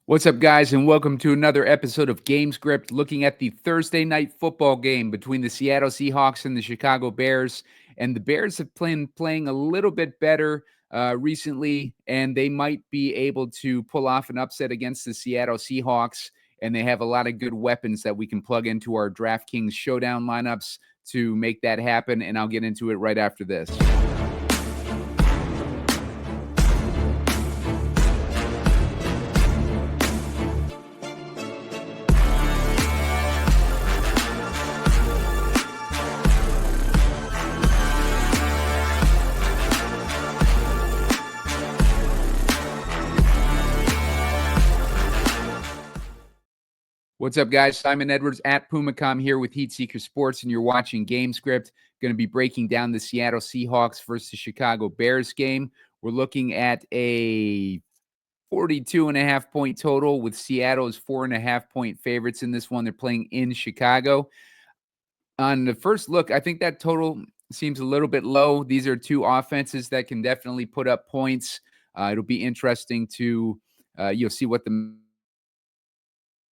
What's up, guys, and welcome to another episode of Game Script, looking at the Thursday night football game between the Seattle Seahawks and the Chicago Bears. And the Bears have been playing a little bit better recently, and they might be able to pull off an upset against the Seattle Seahawks. And they have a lot of good weapons that we can plug into our DraftKings Showdown lineups to make that happen, and I'll get into it right after this. What's up, guys? Simon Edwards at Pumacom here with Heat Seeker Sports, and you're watching Game Script. Going to be breaking down the Seattle Seahawks versus Chicago Bears game. We're looking at a 42.5 point total with Seattle's 4.5 point favorites in this one. They're playing in Chicago. On the first look, I think that total seems a little bit low. These are two offenses that can definitely put up points. It'll be interesting to you'll see what the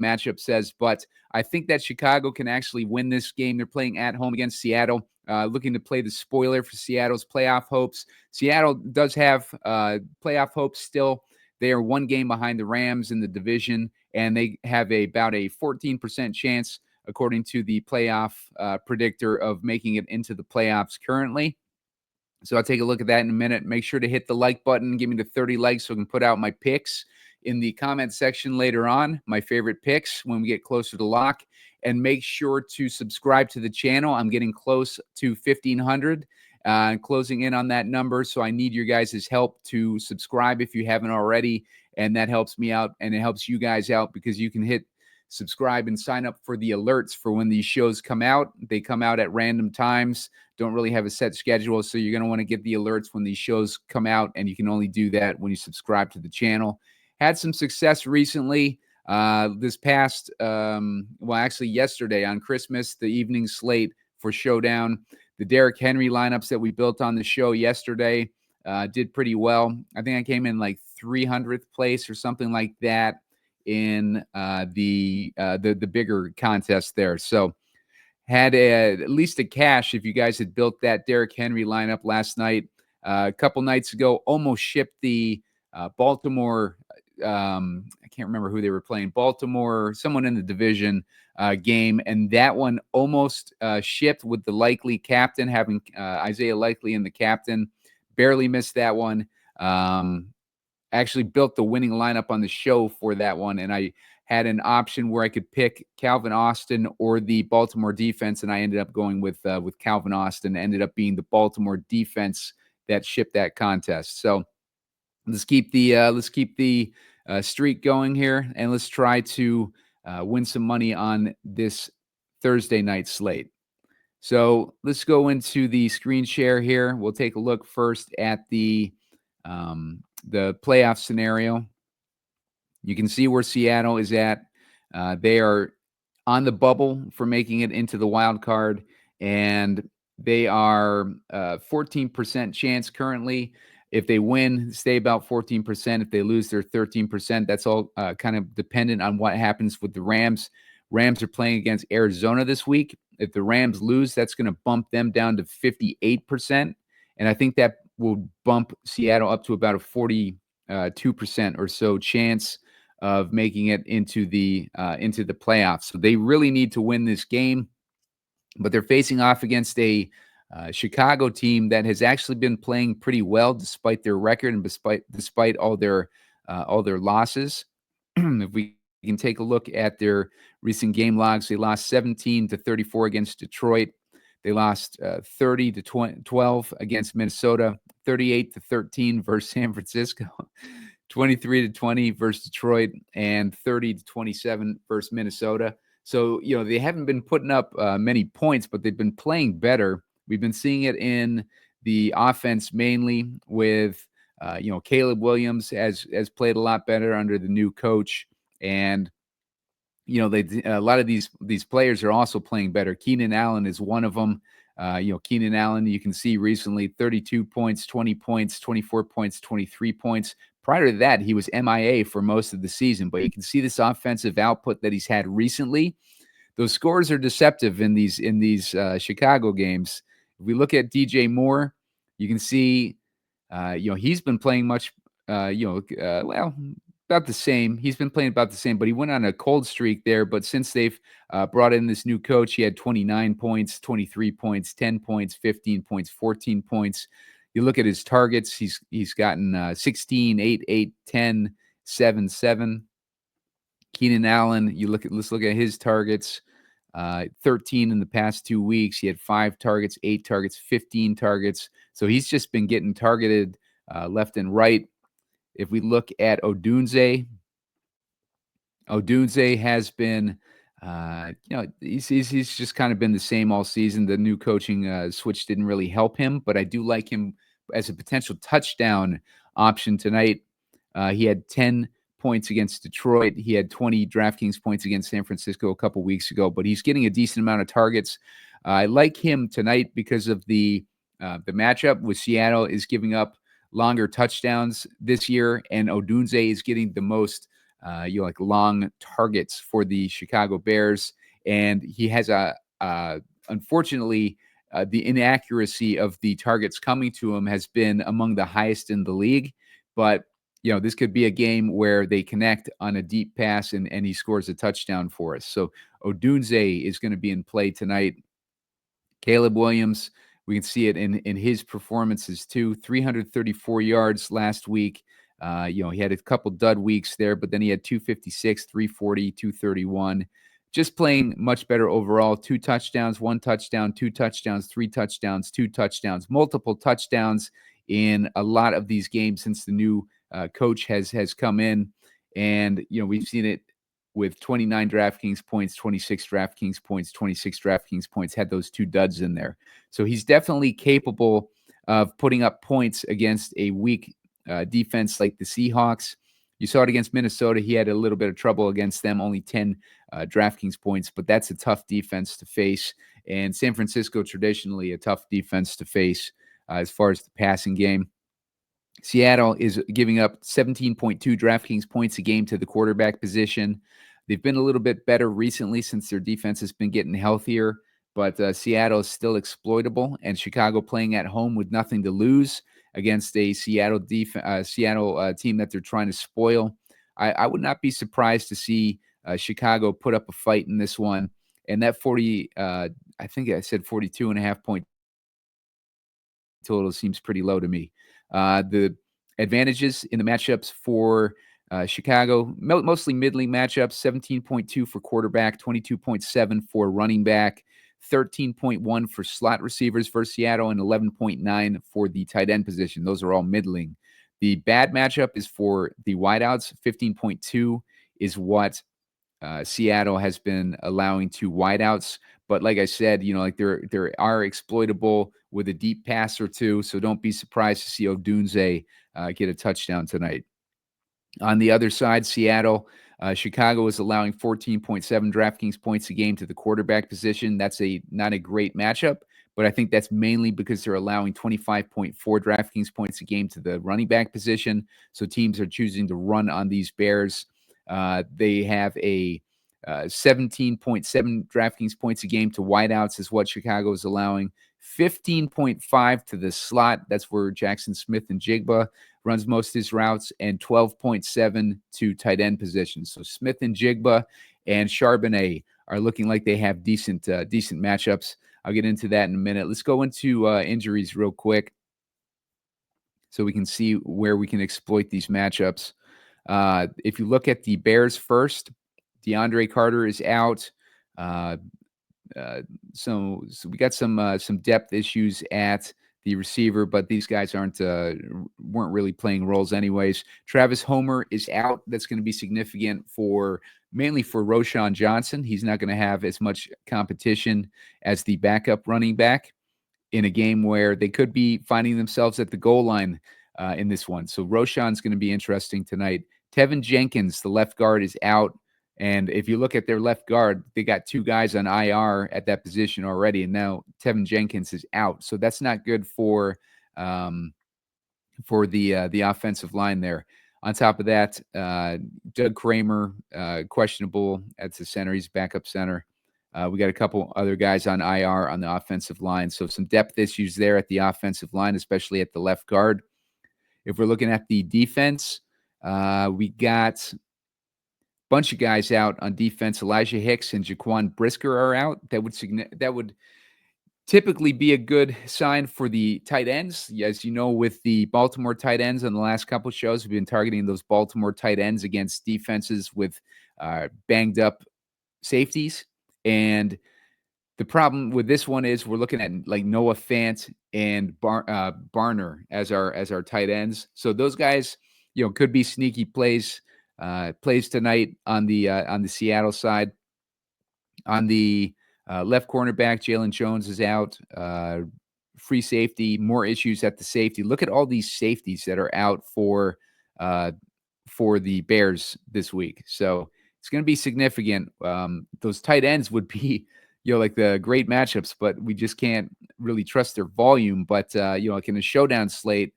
matchup says, but I think that Chicago can actually win this game. They're playing at home against Seattle, looking to play the spoiler for Seattle's playoff hopes. Seattle does have playoff hopes still. They are one game behind the Rams in the division, and they have about a 14% chance, according to the playoff predictor, of making it into the playoffs currently. So I'll take a look at that in a minute. Make sure to hit the like button. Give me the 30 likes so I can put out my picks in the comment section later on, my favorite picks when we get closer to lock. And make sure to subscribe to the channel. I'm getting close to 1,500, closing in on that number. So I need your guys' help to subscribe if you haven't already. And that helps me out, and it helps you guys out because you can hit subscribe and sign up for the alerts for when these shows come out. They come out at random times. Don't really have a set schedule, so you're going to want to get the alerts when these shows come out, and you can only do that when you subscribe to the channel. Had some success recently. This past, actually yesterday on Christmas, the evening slate for Showdown, the Derrick Henry lineups that we built on the show yesterday did pretty well. I think I came in like 300th place or something like that in the bigger contest there. So had at least a cash if you guys had built that Derrick Henry lineup last night. A couple nights ago, almost shipped the Baltimore. I can't remember who they were playing. Baltimore, someone in the division game, and that one almost shipped with the Likely captain, having Isaiah Likely in the captain. Barely missed that one. Actually built the winning lineup on the show for that one, and I had an option where I could pick Calvin Austin or the Baltimore defense, and I ended up going with Calvin Austin. It ended up being the Baltimore defense that shipped that contest. So let's keep the streak going here, and let's try to win some money on this Thursday night slate. So let's go into the screen share here. We'll take a look first at the playoff scenario. You can see where Seattle is at. They are on the bubble for making it into the wild card, and they are 14% chance currently. If they win, stay about 14%. If they lose, they're 13%. That's all kind of dependent on what happens with the Rams. Rams are playing against Arizona this week. If the Rams lose, that's going to bump them down to 58%. And I think that will bump Seattle up to about a 42% or so chance of making it into the playoffs. So they really need to win this game. But they're facing off against a Chicago team that has actually been playing pretty well despite their record and despite all their losses. If we can take a look at their recent game logs, they lost 17-34 against Detroit. They lost 30-12 against Minnesota, 38-13 versus San Francisco, 23-20 versus Detroit, and 30-27 versus Minnesota. So, they haven't been putting up many points, but they've been playing better. We've been seeing it in the offense mainly with, Caleb Williams has played a lot better under the new coach. And, a lot of these players are also playing better. Keenan Allen is one of them. Keenan Allen, you can see recently 32 points, 20 points, 24 points, 23 points Prior to that, he was MIA for most of the season, but you can see this offensive output that he's had recently. Those scores are deceptive in these Chicago games. If we look at DJ Moore, you can see, he's been playing much, well, about the same. He's been playing about the same, but he went on a cold streak there. But since they've brought in this new coach, he had 29 points, 23 points, 10 points, 15 points, 14 points. You look at his targets, he's gotten 16, 8, 8, 10, 7, 7. Keenan Allen, let's look at his targets. 13 in the past 2 weeks. He had 5 targets, 8 targets, 15 targets. So he's just been getting targeted left and right. If we look at Odunze has been, he's just kind of been the same all season. The new coaching switch didn't really help him, but I do like him as a potential touchdown option tonight. He had 10 points against Detroit. He had 20 DraftKings points against San Francisco a couple weeks ago, but he's getting a decent amount of targets. I like him tonight because of the matchup with Seattle is giving up longer touchdowns this year, and Odunze is getting the most long targets for the Chicago Bears, and he has unfortunately the inaccuracy of the targets coming to him has been among the highest in the league. But this could be a game where they connect on a deep pass and he scores a touchdown for us. So Odunze is going to be in play tonight. Caleb Williams, we can see it in his performances too. 334 yards last week. He had a couple dud weeks there, but then he had 256, 340, 231. Just playing much better overall. 2 touchdowns, 1 touchdown, 2 touchdowns, 3 touchdowns, 2 touchdowns, multiple touchdowns in a lot of these games since the new coach has come in. And, we've seen it with 29 DraftKings points, 26 DraftKings points, 26 DraftKings points, had those 2 duds in there. So he's definitely capable of putting up points against a weak defense like the Seahawks. You saw it against Minnesota. He had a little bit of trouble against them, only 10 DraftKings points, but that's a tough defense to face. And San Francisco, traditionally a tough defense to face as far as the passing game. Seattle is giving up 17.2 DraftKings points a game to the quarterback position. They've been a little bit better recently since their defense has been getting healthier, but Seattle is still exploitable, and Chicago playing at home with nothing to lose against a Seattle team that they're trying to spoil. I would not be surprised to see Chicago put up a fight in this one. And that 40, I think I said 42.5 point total seems pretty low to me. The advantages in the matchups for Chicago, mostly middling matchups, 17.2 for quarterback, 22.7 for running back, 13.1 for slot receivers for Seattle, and 11.9 for the tight end position. Those are all middling. The bad matchup is for the wideouts. 15.2 is what Seattle has been allowing to wideouts. But like I said, there are exploitable with a deep pass or two. So don't be surprised to see Odunze get a touchdown tonight. On the other side, Seattle, Chicago is allowing 14.7 DraftKings points a game to the quarterback position. That's not a great matchup, but I think that's mainly because they're allowing 25.4 DraftKings points a game to the running back position. So teams are choosing to run on these Bears. They have a 17.7 DraftKings points a game to wideouts is what Chicago is allowing. 15.5 to the slot. That's where Jaxon Smith-Njigba runs most of his routes, and 12.7 to tight end positions. So Smith-Njigba and Charbonnet are looking like they have decent matchups. I'll get into that in a minute. Let's go into injuries real quick so we can see where we can exploit these matchups. If you look at the Bears first, DeAndre Carter is out. So we got some depth issues at the receiver, but these guys weren't really playing roles anyways. Travis Homer is out. That's going to be significant mainly for Roschon Johnson. He's not going to have as much competition as the backup running back in a game where they could be finding themselves at the goal line in this one. So Roschon's going to be interesting tonight. Tevin Jenkins, the left guard, is out. And if you look at their left guard, they got 2 guys on IR at that position already, and now Tevin Jenkins is out. So that's not good for the offensive line there. On top of that, Doug Kramer, questionable at the center. He's backup center. We got a couple other guys on IR on the offensive line. So some depth issues there at the offensive line, especially at the left guard. If we're looking at the defense, we got a bunch of guys out on defense. Elijah Hicks and Jaquan Brisker are out. That would typically be a good sign for the tight ends. As you know, with the Baltimore tight ends on the last couple of shows, we've been targeting those Baltimore tight ends against defenses with banged up safeties. And the problem with this one is we're looking at like Noah Fant and Barner as our tight ends. So those guys, could be sneaky plays tonight on the Seattle side. On the left cornerback, Jalen Jones is out. Free safety, more issues at the safety. Look at all these safeties that are out for the Bears this week. So it's going to be significant. Those tight ends would be, like the great matchups, but we just can't really trust their volume. But like in a showdown slate,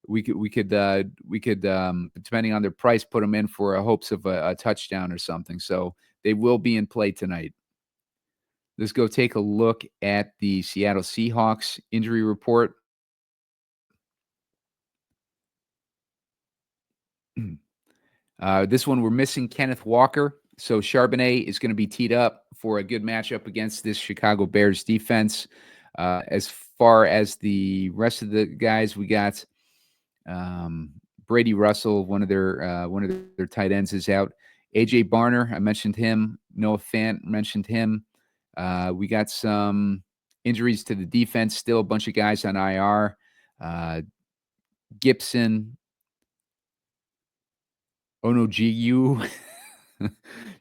we could depending on their price, put them in for hopes of a touchdown or something. So they will be in play tonight. Let's go take a look at the Seattle Seahawks injury report. This one, we're missing Kenneth Walker. So Charbonnet is going to be teed up for a good matchup against this Chicago Bears defense. As far as the rest of the guys, we got Brady Russell, one of their tight ends is out. AJ Barner, I mentioned him. Noah Fant, mentioned him. We got some injuries to the defense, still a bunch of guys on IR. Gibson, Onojiu,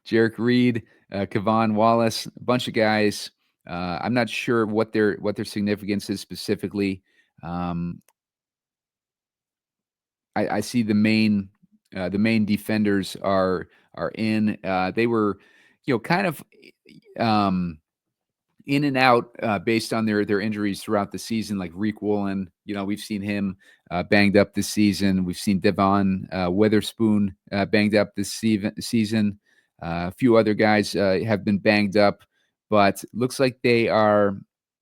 Jarek Reed, Kevon Wallace, a bunch of guys. I'm not sure what their significance is specifically. I see the main defenders are in. They were, kind of in and out based on their injuries throughout the season, like Reek Woolen. We've seen him banged up this season. We've seen Devon Witherspoon banged up this season. A few other guys have been banged up, but looks like they are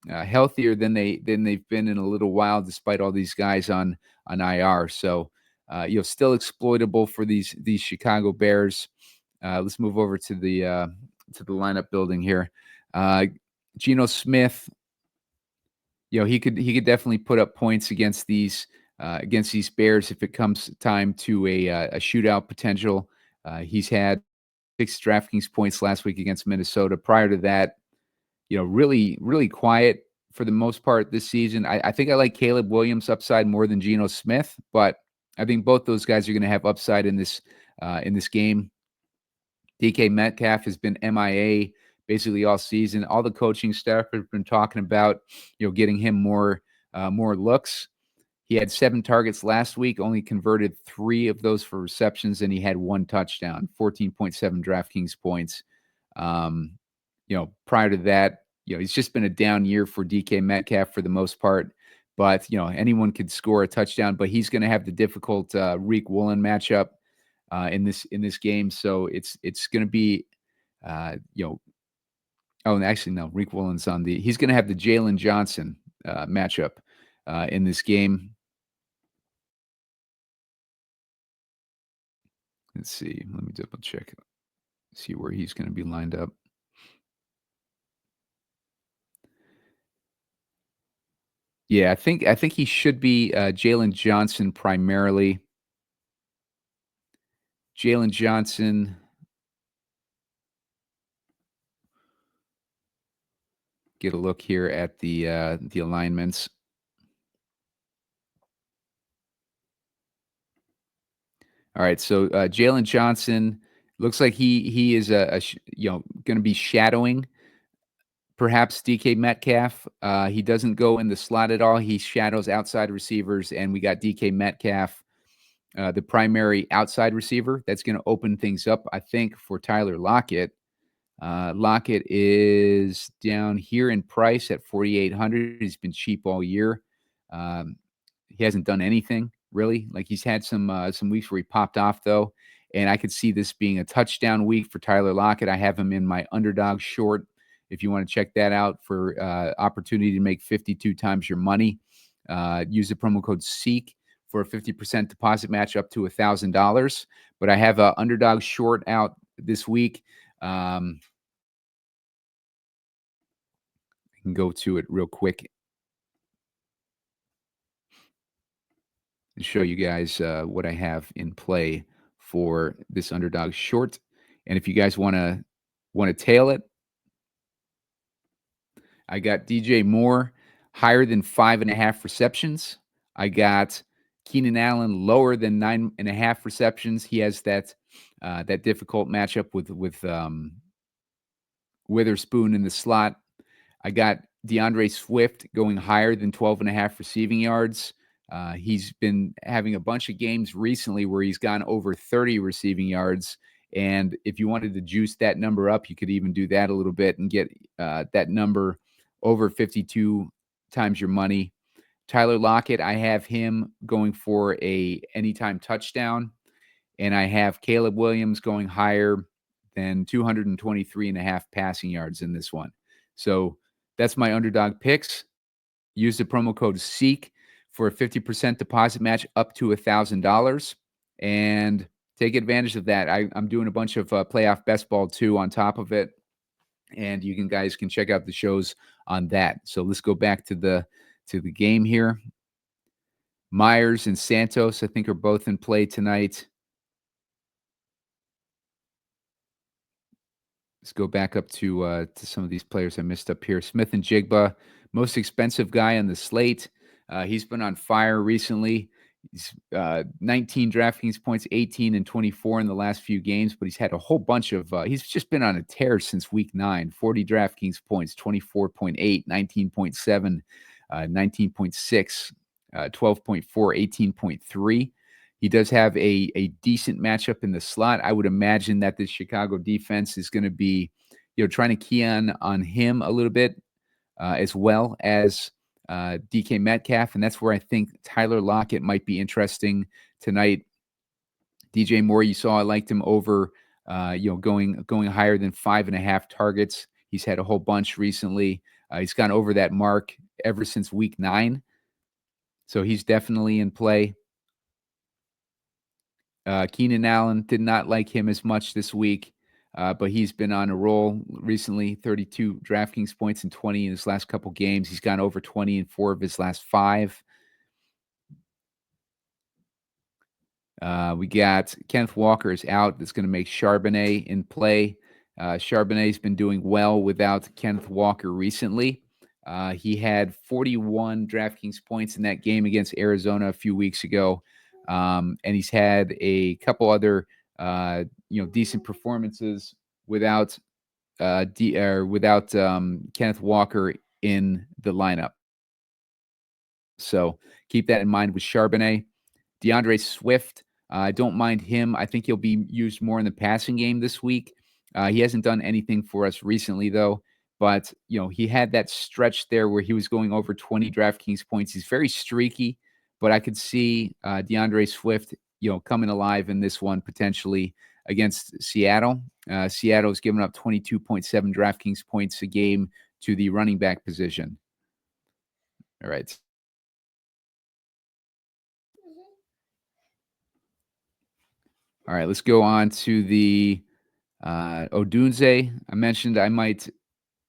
healthier than they've been in a little while, despite all these guys on IR. So still exploitable for these Chicago Bears. Let's move over to the lineup building here. Geno Smith, he could definitely put up points against these Bears if it comes time to a shootout potential. He's had 6 DraftKings points last week against Minnesota. Prior to that, really, really quiet for the most part this season. I think I like Caleb Williams' upside more than Geno Smith, but I think both those guys are going to have upside in this game. DK Metcalf has been MIA basically all season. All the coaching staff have been talking about, getting him more looks. He had 7 targets last week, only converted 3 of those for receptions, and he had 1 touchdown, 14.7 DraftKings points. Prior to that, it's just been a down year for DK Metcalf for the most part. But, anyone could score a touchdown, but he's going to have the difficult Reek Woolen matchup in this game. So it's going to be, Oh, and actually, no, Reek Woolen's he's going to have the Jalen Johnson matchup in this game. Let's see. Let me double check. See where he's going to be lined up. Yeah, I think he should be Jalen Johnson primarily. Jalen Johnson. Get a look here at the alignments. All right, so Jalen Johnson looks like he is going to be shadowing perhaps DK Metcalf. He doesn't go in the slot at all. He shadows outside receivers, and we got DK Metcalf, the primary outside receiver. That's going to open things up, I think, for Tyler Lockett. Lockett is down here in price at $4,800. He's been cheap all year. He hasn't done anything. really. Like he's had some weeks where he popped off though, and I could see this being a touchdown week for Tyler Lockett. I have him in my underdog short. If you want to check that out for opportunity to make 52 times your money, use the promo code SEEK for a 50% deposit match up to $1,000. But I have a underdog short out this week. I can go to it real quick and show you guys what I have in play for this underdog short. And if you guys want to tail it, I got DJ Moore higher than 5.5 receptions. I got Keenan Allen lower than 9.5 receptions. He has that difficult matchup with Witherspoon in the slot. I got DeAndre Swift going higher than 12.5 receiving yards. He's been having a bunch of games recently where he's gone over 30 receiving yards. And if you wanted to juice that number up, you could even do that a little bit and get that number over 52 times your money. Tyler Lockett, I have him going for a anytime touchdown. And I have Caleb Williams going higher than 223.5 passing yards in this one. So that's my underdog picks. Use the promo code SEEK for a 50% deposit match up to $1,000 and take advantage of that. I'm doing a bunch of playoff best ball too on top of it. And you guys can check out the shows on that. So let's go back to the game here. Myers and Santos, I think, are both in play tonight. Let's go back up to some of these players I missed up here. Smith-Njigba, most expensive guy on the slate. He's been on fire recently. He's 19 DraftKings points, 18 and 24 in the last few games, but he's had a whole bunch of he's just been on a tear since week 9. 40 DraftKings points, 24.8, 19.7, 19.6, 12.4, 18.3. He does have a decent matchup in the slot. I would imagine that the Chicago defense is going to be, trying to key on him a little bit, as well as DK Metcalf, and that's where I think Tyler Lockett might be interesting tonight. DJ Moore, you saw I liked him over, going higher than 5.5 targets. He's had a whole bunch recently. He's gone over that mark ever since week 9, so he's definitely in play. Keenan Allen, did not like him as much this week, but he's been on a roll recently. 32 DraftKings points and 20 in his last couple games. He's gone over 20 in 4 of his last 5. We got Kenneth Walker is out. That's going to make Charbonnet in play. Charbonnet's been doing well without Kenneth Walker recently. He had 41 DraftKings points in that game against Arizona a few weeks ago. And he's had a couple other, decent performances without Kenneth Walker in the lineup. So keep that in mind with Charbonnet. DeAndre Swift, I don't mind him. I think he'll be used more in the passing game this week. He hasn't done anything for us recently, though. But, he had that stretch there where he was going over 20 DraftKings points. He's very streaky. But I could see DeAndre Swift, coming alive in this one potentially against Seattle. Seattle's given up 22.7 DraftKings points a game to the running back position. All right. All right, let's go on to the Odunze. I mentioned I might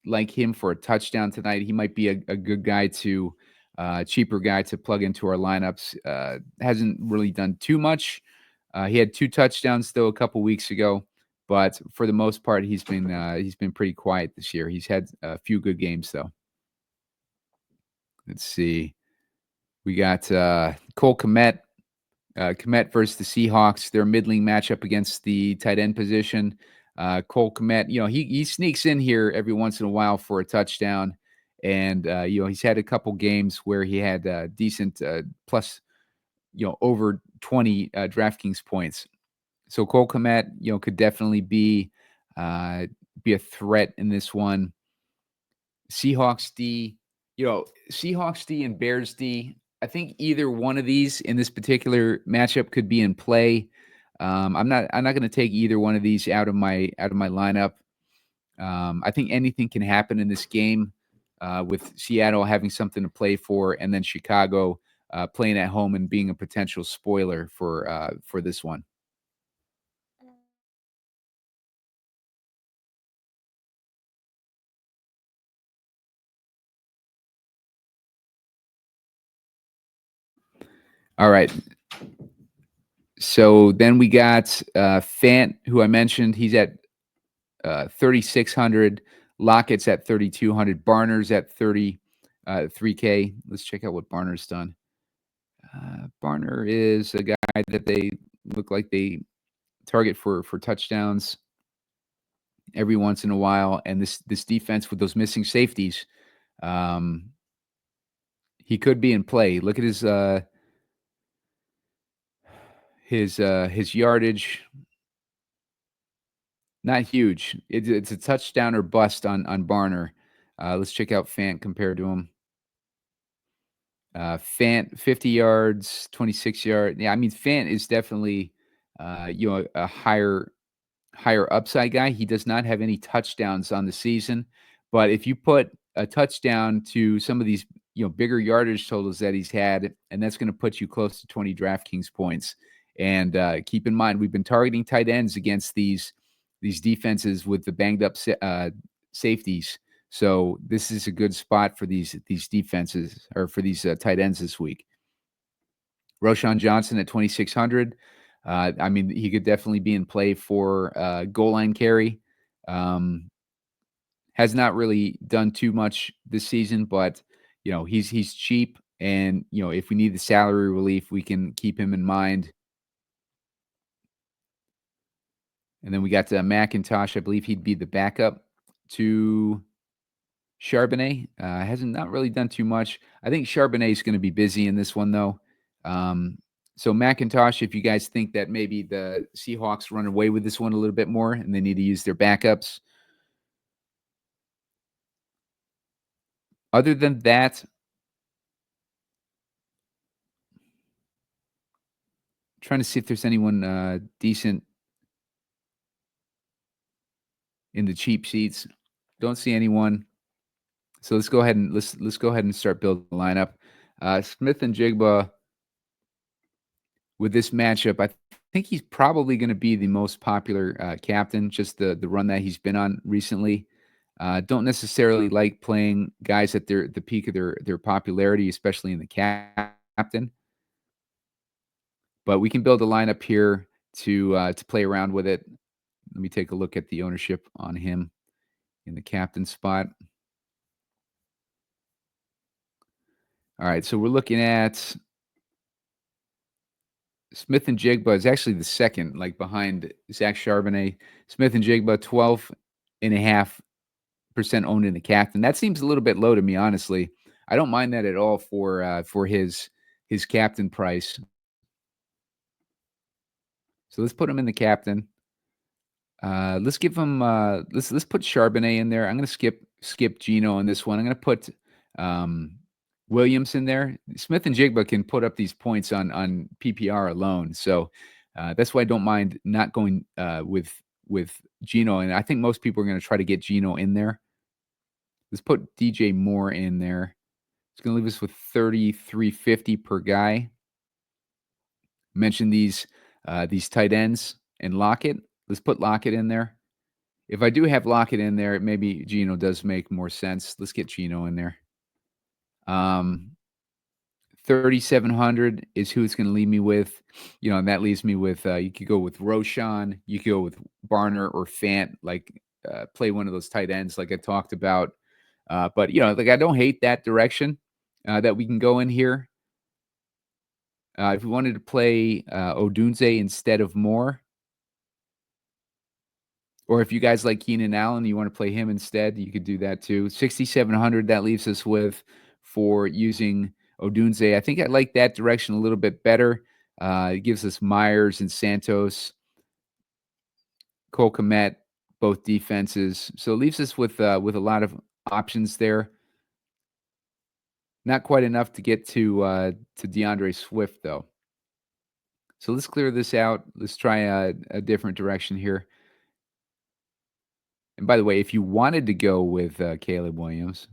like him for a touchdown tonight. He might be a good guy to cheaper guy to plug into our lineups. Hasn't really done too much. He had 2 touchdowns though a couple weeks ago, but for the most part, he's been pretty quiet this year. He's had a few good games though. Let's see. We got Cole Kmet. Kmet versus the Seahawks. Their middling matchup against the tight end position. Cole Kmet, he sneaks in here every once in a while for a touchdown. And, he's had a couple games where he had decent plus, over 20 DraftKings points. So Cole Kmet, could definitely be a threat in this one. Seahawks D, Seahawks D and Bears D, I think either one of these in this particular matchup could be in play. I'm not going to take either one of these out of my lineup. I think anything can happen in this game with Seattle having something to play for, and then Chicago playing at home and being a potential spoiler for this one. All right. So then we got Fant, who I mentioned. He's at 3,600. Lockett's at 3,200. Barner's at 3K. Let's check out what Barner's done. Barner is a guy that they look like they target for touchdowns every once in a while, and this defense with those missing safeties, he could be in play. Look at his yardage. Not huge. It's a touchdown or bust on Barner. Let's check out Fant compared to him. Fant 50 yards, 26 yards. Yeah, I mean Fant is definitely a higher upside guy. He does not have any touchdowns on the season, but if you put a touchdown to some of these bigger yardage totals that he's had, and that's going to put you close to 20 DraftKings points. And keep in mind, we've been targeting tight ends against these defenses with the banged up safeties. So this is a good spot for these defenses, or for these tight ends this week. Roschon Johnson at 2,600. I mean, he could definitely be in play for goal line carry. Has not really done too much this season, but he's cheap, and if we need the salary relief, we can keep him in mind. And then we got McIntosh. I believe he'd be the backup to Charbonnet. Hasn't not really done too much. I think Charbonnet is going to be busy in this one, though. So McIntosh, if you guys think that maybe the Seahawks run away with this one a little bit more and they need to use their backups. Other than that, trying to see if there's anyone decent in the cheap seats. Don't see anyone. So let's go ahead and start building the lineup. Smith-Njigba with this matchup, I think he's probably going to be the most popular captain, just the run that he's been on recently. Don't necessarily like playing guys at the peak of their popularity, especially in the captain. But we can build a lineup here to play around with it. Let me take a look at the ownership on him in the captain spot. All right, so we're looking at Smith-Njigba is actually the second, like behind Zach Charbonnet. Smith-Njigba, 12.5% owned in the captain. That seems a little bit low to me, honestly. I don't mind that at all for his captain price. So let's put him in the captain. Let's give him let's put Charbonnet in there. I'm going to skip Geno on this one. I'm going to put Williams in there. Smith-Njigba can put up these points on PPR alone. So that's why I don't mind not going with Geno. And I think most people are going to try to get Geno in there. Let's put DJ Moore in there. It's going to leave us with 3,350 per guy. Mention these tight ends and Lockett. Let's put Lockett in there. If I do have Lockett in there, maybe Geno does make more sense. Let's get Geno in there. 3,700 is who it's going to leave me with. And that leaves me with, you could go with Roschon, you could go with Barner or Fant, like play one of those tight ends like I talked about. But, I don't hate that direction that we can go in here. If we wanted to play Odunze instead of Moore, or if you guys like Keenan Allen, you want to play him instead, you could do that too. 6,700, that leaves us with for using Odunze. I think I like that direction a little bit better. It gives us Myers and Santos, Cole Kmet, both defenses. So it leaves us with a lot of options there. Not quite enough to get to DeAndre Swift, though. So let's clear this out. Let's try a different direction here. And by the way, if you wanted to go with Caleb Williams,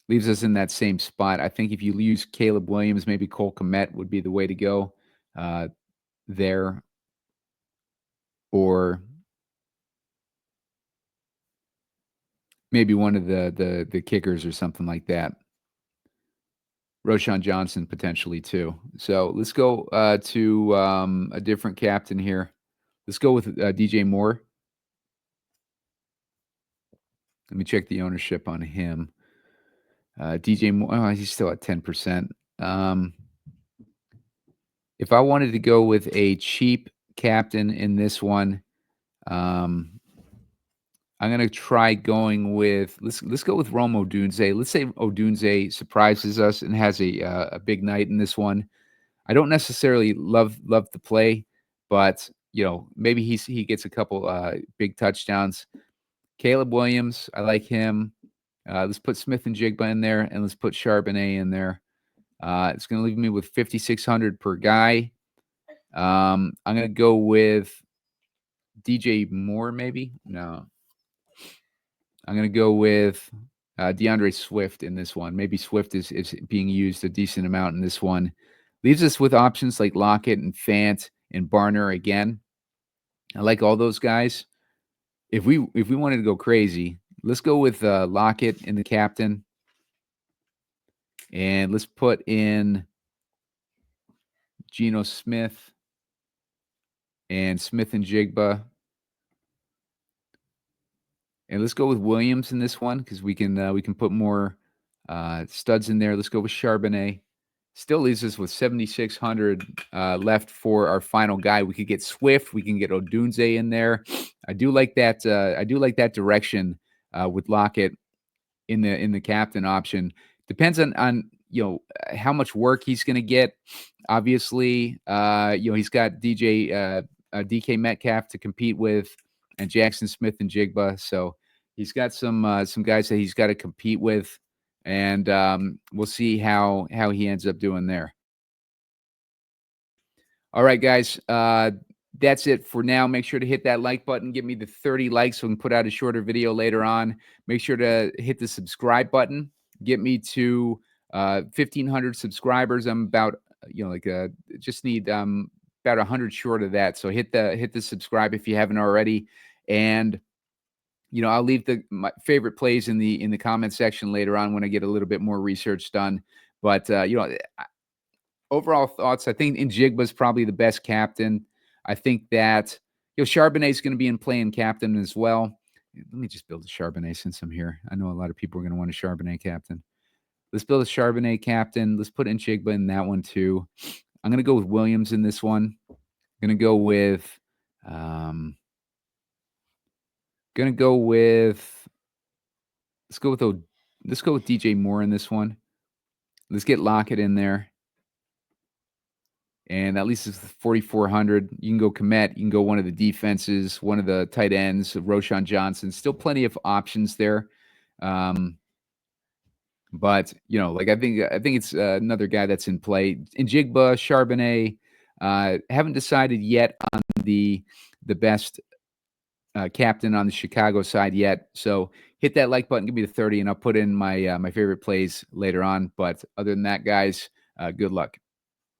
leaves us in that same spot. I think if you use Caleb Williams, maybe Cole Kmet would be the way to go there. Or maybe one of the kickers or something like that. Roschon Johnson potentially too. So let's go to a different captain here. Let's go with DJ Moore. Let me check the ownership on him. DJ Moore, he's still at 10%. If I wanted to go with a cheap captain in this one, I'm going to try going with let's go with Rome Odunze. Let's say Odunze surprises us and has a big night in this one. I don't necessarily love the play, but maybe he gets a couple big touchdowns. Caleb Williams, I like him. Let's put Smith-Njigba in there, and let's put Charbonnet in there. It's going to leave me with 5,600 per guy. I'm going to go with DJ Moore, maybe. No, I'm going to go with DeAndre Swift in this one. Maybe Swift is being used a decent amount in this one. Leaves us with options like Lockett and Fant and Barner again. I like all those guys. If we wanted to go crazy, let's go with Lockett in the captain. And let's put in Geno Smith and Smith-Njigba. And let's go with Williams in this one because we can put more studs in there. Let's go with Charbonnet. Still leaves us with 7,600 left for our final guy. We could get Swift. We can get Odunze in there. I do like that. I do like that direction with Lockett in the captain option. Depends on how much work he's going to get. Obviously, he's got DK Metcalf to compete with, and Jaxon Smith-Njigba. So he's got some guys that he's got to compete with. And we'll see how he ends up doing there. All right, guys. That's it for now. Make sure to hit that like button. Give me the 30 likes so we can put out a shorter video later on. Make sure to hit the subscribe button. Get me to 1,500 subscribers. I'm about, just need about 100 short of that. So hit the subscribe if you haven't already. And I'll leave my favorite plays in the comment section later on when I get a little bit more research done. But overall thoughts, I think Njigba is probably the best captain. I think that Charbonnet is going to be in play in captain as well. Let me just build a Charbonnet since I'm here. I know a lot of people are going to want a Charbonnet captain. Let's build a Charbonnet captain. Let's put Njigba in that one too. I'm going to go with Williams in this one. I'm going to go with let's go with DJ Moore in this one. Let's get Lockett in there. And at least it's 4,400. You can go Kmet. You can go one of the defenses, one of the tight ends, Roschon Johnson. Still plenty of options there. But I think it's another guy that's in play. Njigba, Charbonnet. Haven't decided yet on the best captain on the Chicago side yet. So hit that like button, give me the 30, and I'll put in my favorite plays later on. But other than that, guys, good luck.